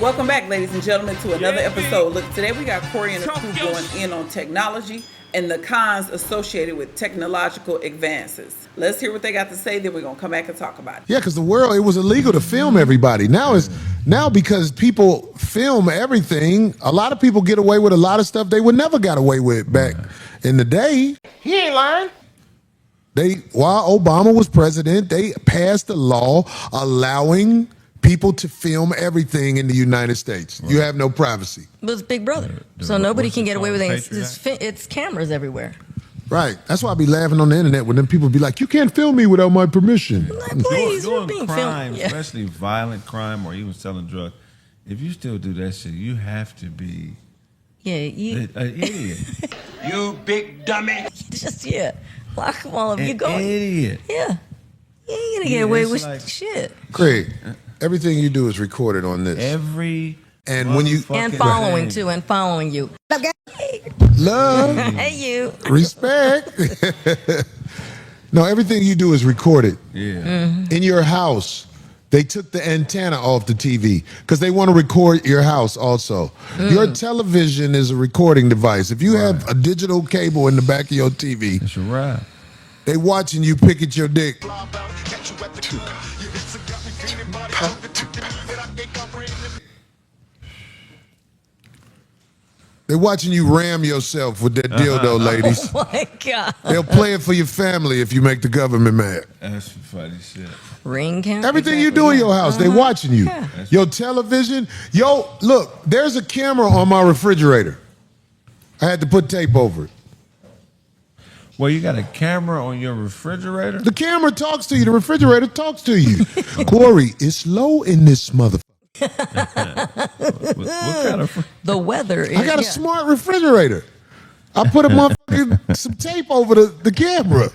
Welcome back, ladies and gentlemen, to another episode. Look, today we got Corey and the crew going in on technology and the cons associated with technological advances. Let's hear what they got to say, then we're going to come back and talk about it. Yeah, because the world, it was illegal to film everybody. Now because people film everything, a lot of people get away with a lot of stuff they would never got away with back in the day. He ain't lying. While Obama was president, they passed a law allowing people to film everything in the United States. Right. You have no privacy. But it's Big Brother, so nobody can get away with it. It's cameras everywhere. Right. That's why I be laughing on the internet when them people be like, "You can't film me without my permission." Like, please, we're being crime, filmed. especially violent crime or even selling drugs. If you still do that shit, you have to be an idiot. You big dummy. Just lock them all up. You go. Idiot. Yeah. You ain't gonna get away with shit. Craig, everything you do is recorded on this. And following you. Love. Hey, you. Respect. No, everything you do is recorded. Yeah. Mm-hmm. In your house, they took the antenna off the TV because they want to record your house also. Your television is a recording device. If you have a digital cable in the back of your TV, that's right. They watching you pick at your dick. They're watching you ram yourself with that dildo, ladies. Oh, my God. They'll play it for your family if you make the government mad. That's funny shit. Ring camera. Everything you do in your house, they watching you. Yeah. Your television. Look, there's a camera on my refrigerator. I had to put tape over it. Well, you got a camera on your refrigerator? The camera talks to you. The refrigerator talks to you. Corey, it's low in this motherfucker. What kind of... The weather is... I got a smart refrigerator. I put some tape over the camera.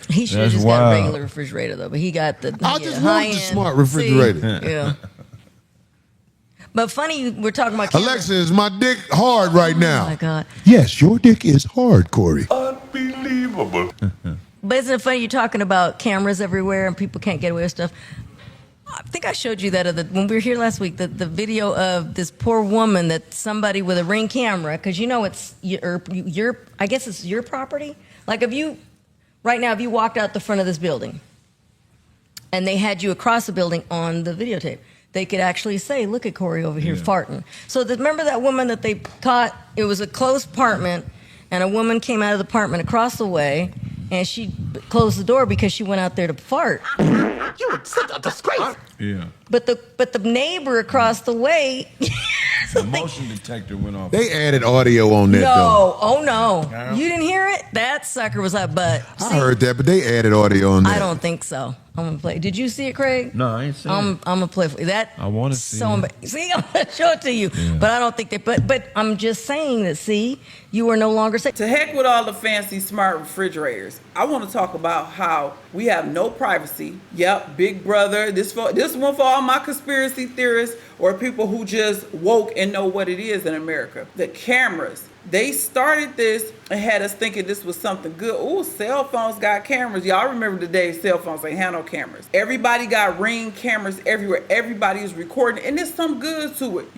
He should have just got a regular refrigerator, though. But he got the I just want the smart refrigerator. Yeah. But funny, we're talking about cameras. Alexa, is my dick hard right now? Oh, my God. Yes, your dick is hard, Corey. Unbelievable. But isn't it funny you're talking about cameras everywhere and people can't get away with stuff? I think I showed you that when we were here last week, the video of this poor woman that somebody with a Ring camera, because it's your, I guess it's your property. Like if you walked out the front of this building and they had you across the building on the videotape, they could actually say, "Look at Corey over here farting." So remember that woman that they caught? It was a closed apartment, and a woman came out of the apartment across the way, and she closed the door because she went out there to fart. You would such a disgrace. Yeah. But the neighbor across the way. The motion detector went off. They added audio on that, though. Oh no, you didn't hear it? That sucker was up, but I heard that, but they added audio on that. I don't think so. I'm gonna play. Did you see it, Craig? No, I ain't seen it. I'm gonna play for you. That. I want to see it. See, I'm gonna show it to you. Yeah. But I don't think that. But I'm just saying that. See, you are no longer safe. To heck with all the fancy smart refrigerators. I want to talk about how we have no privacy. Yep, Big Brother. This one for all my conspiracy theorists or people who just woke and know what it is in America. The cameras. They started this and had us thinking this was something good. Ooh, cell phones got cameras. Y'all remember the days cell phones ain't had no cameras. Everybody got Ring cameras everywhere. Everybody is recording, and there's some good to it.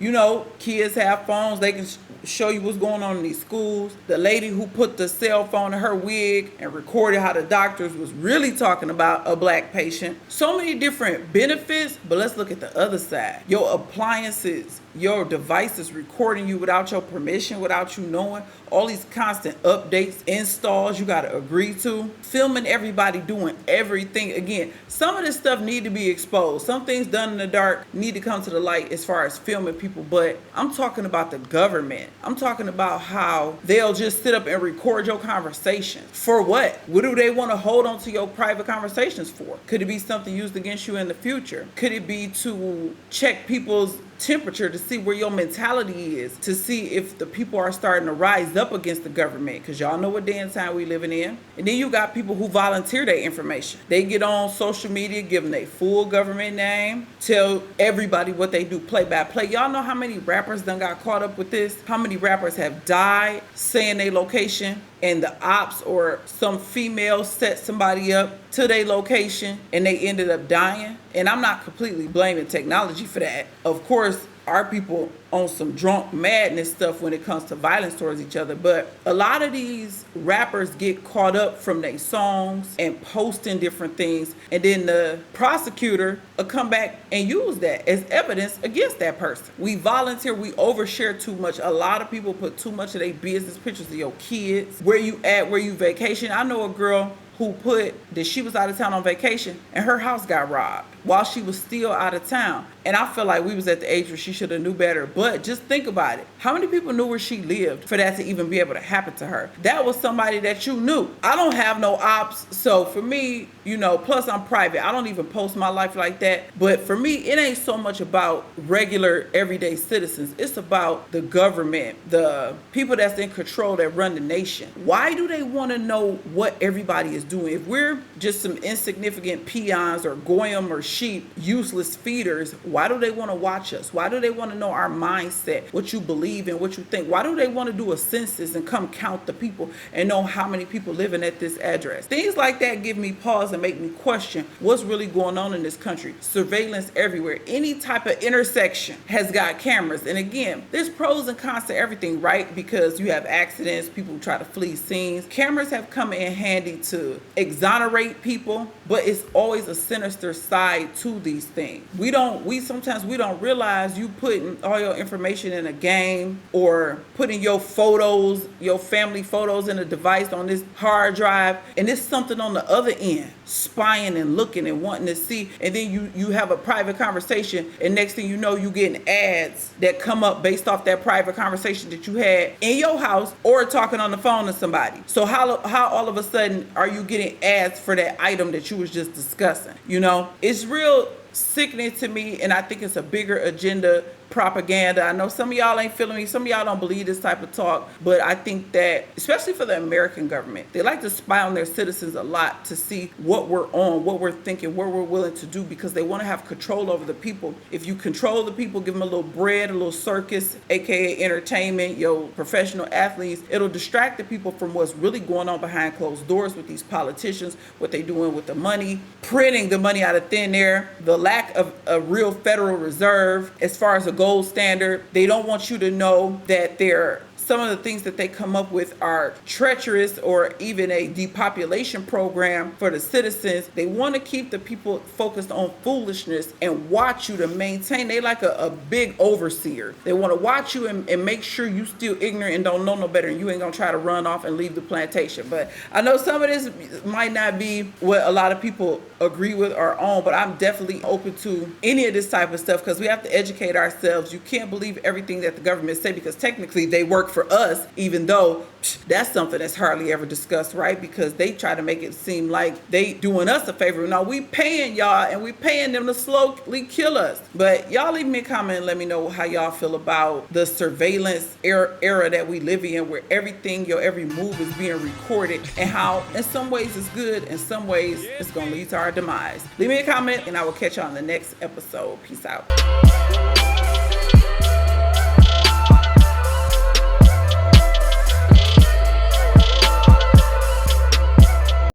Kids have phones. They can show you what's going on in these schools. The lady who put the cell phone in her wig and recorded how the doctors was really talking about a black patient. So many different benefits, but let's look at the other side. Your appliances, your devices recording you without your permission, without you knowing. All these constant updates, installs you got to agree to. Filming everybody doing everything. Again, some of this stuff need to be exposed. Some things done in the dark need to come to the light as far as filming people. But I'm talking about the government. I'm talking about how they'll just sit up and record your conversations. For what? What do they want to hold on to your private conversations for? Could it be something used against you in the future? Could it be to check people's temperature to see where your mentality is, to see if the people are starting to rise up against the government, because y'all know what day and time we living in. And then you got people who volunteer their information. They get on social media, give them their full government name, tell everybody what they do play by play. Y'all know how many rappers done got caught up with this? How many rappers have died saying their location, and the ops or some female set somebody up to their location and they ended up dying? And I'm not completely blaming technology for that. Of course, our people on some drunk madness stuff when it comes to violence towards each other. But a lot of these rappers get caught up from their songs and posting different things. And then the prosecutor will come back and use that as evidence against that person. We volunteer, we overshare too much. A lot of people put too much of their business pictures of your kids, where you at, where you vacation. I know a girl who put that she was out of town on vacation and her house got robbed while she was still out of town. And I feel like we was at the age where she should have knew better. But just think about it. How many people knew where she lived for that to even be able to happen to her? That was somebody that you knew. I don't have no ops. So for me, you know, plus I'm private. I don't even post my life like that. But for me, it ain't so much about regular everyday citizens. It's about the government, the people that's in control that run the nation. Why do they want to know what everybody is doing? If we're just some insignificant peons or goyim or sheep, useless feeders, why do they want to watch us? Why do they want to know our mindset, what you believe and what you think? Why do they want to do a census and come count the people and know how many people living at this address? Things like that give me pause and make me question what's really going on in this country. Surveillance everywhere. Any type of intersection has got cameras. And again, there's pros and cons to everything, right? Because you have accidents, people try to flee scenes. Cameras have come in handy to exonerate people, but it's always a sinister side to these things. Sometimes we don't realize you putting all your information in a game or putting your photos, your family photos in a device on this hard drive, and it's something on the other end spying and looking and wanting to see, and then you have a private conversation, and next thing you know, you getting ads that come up based off that private conversation that you had in your house or talking on the phone to somebody. So how all of a sudden are you getting ads for that item that you was just discussing? You know, it's real sickening to me, and I think it's a bigger agenda propaganda. I know some of y'all ain't feeling me. Some of y'all don't believe this type of talk, but I think that, especially for the American government, they like to spy on their citizens a lot to see what we're on, what we're thinking, what we're willing to do, because they want to have control over the people. If you control the people, give them a little bread, a little circus, aka entertainment, your professional athletes, it'll distract the people from what's really going on behind closed doors with these politicians, what they doing with the money, printing the money out of thin air, the lack of a real Federal Reserve as far as a gold standard. They don't want you to know that some of the things that they come up with are treacherous, or even a depopulation program for the citizens. They want to keep the people focused on foolishness and watch you to maintain. They like a big overseer. They want to watch you and make sure you still ignorant and don't know no better, and you ain't gonna try to run off and leave the plantation. But I know some of this might not be what a lot of people agree with or own, but I'm definitely open to any of this type of stuff, because we have to educate ourselves. You can't believe everything that the government say, because technically they work for us, even though that's something that's hardly ever discussed, right? Because they try to make it seem like they doing us a favor. No, we paying y'all, and we paying them to slowly kill us. But y'all leave me a comment and let me know how y'all feel about the surveillance era that we live in, where everything, your every move is being recorded, and how in some ways it's good, in some ways it's gonna lead to our demise. Leave me a comment and I will catch y'all on the next episode. Peace out.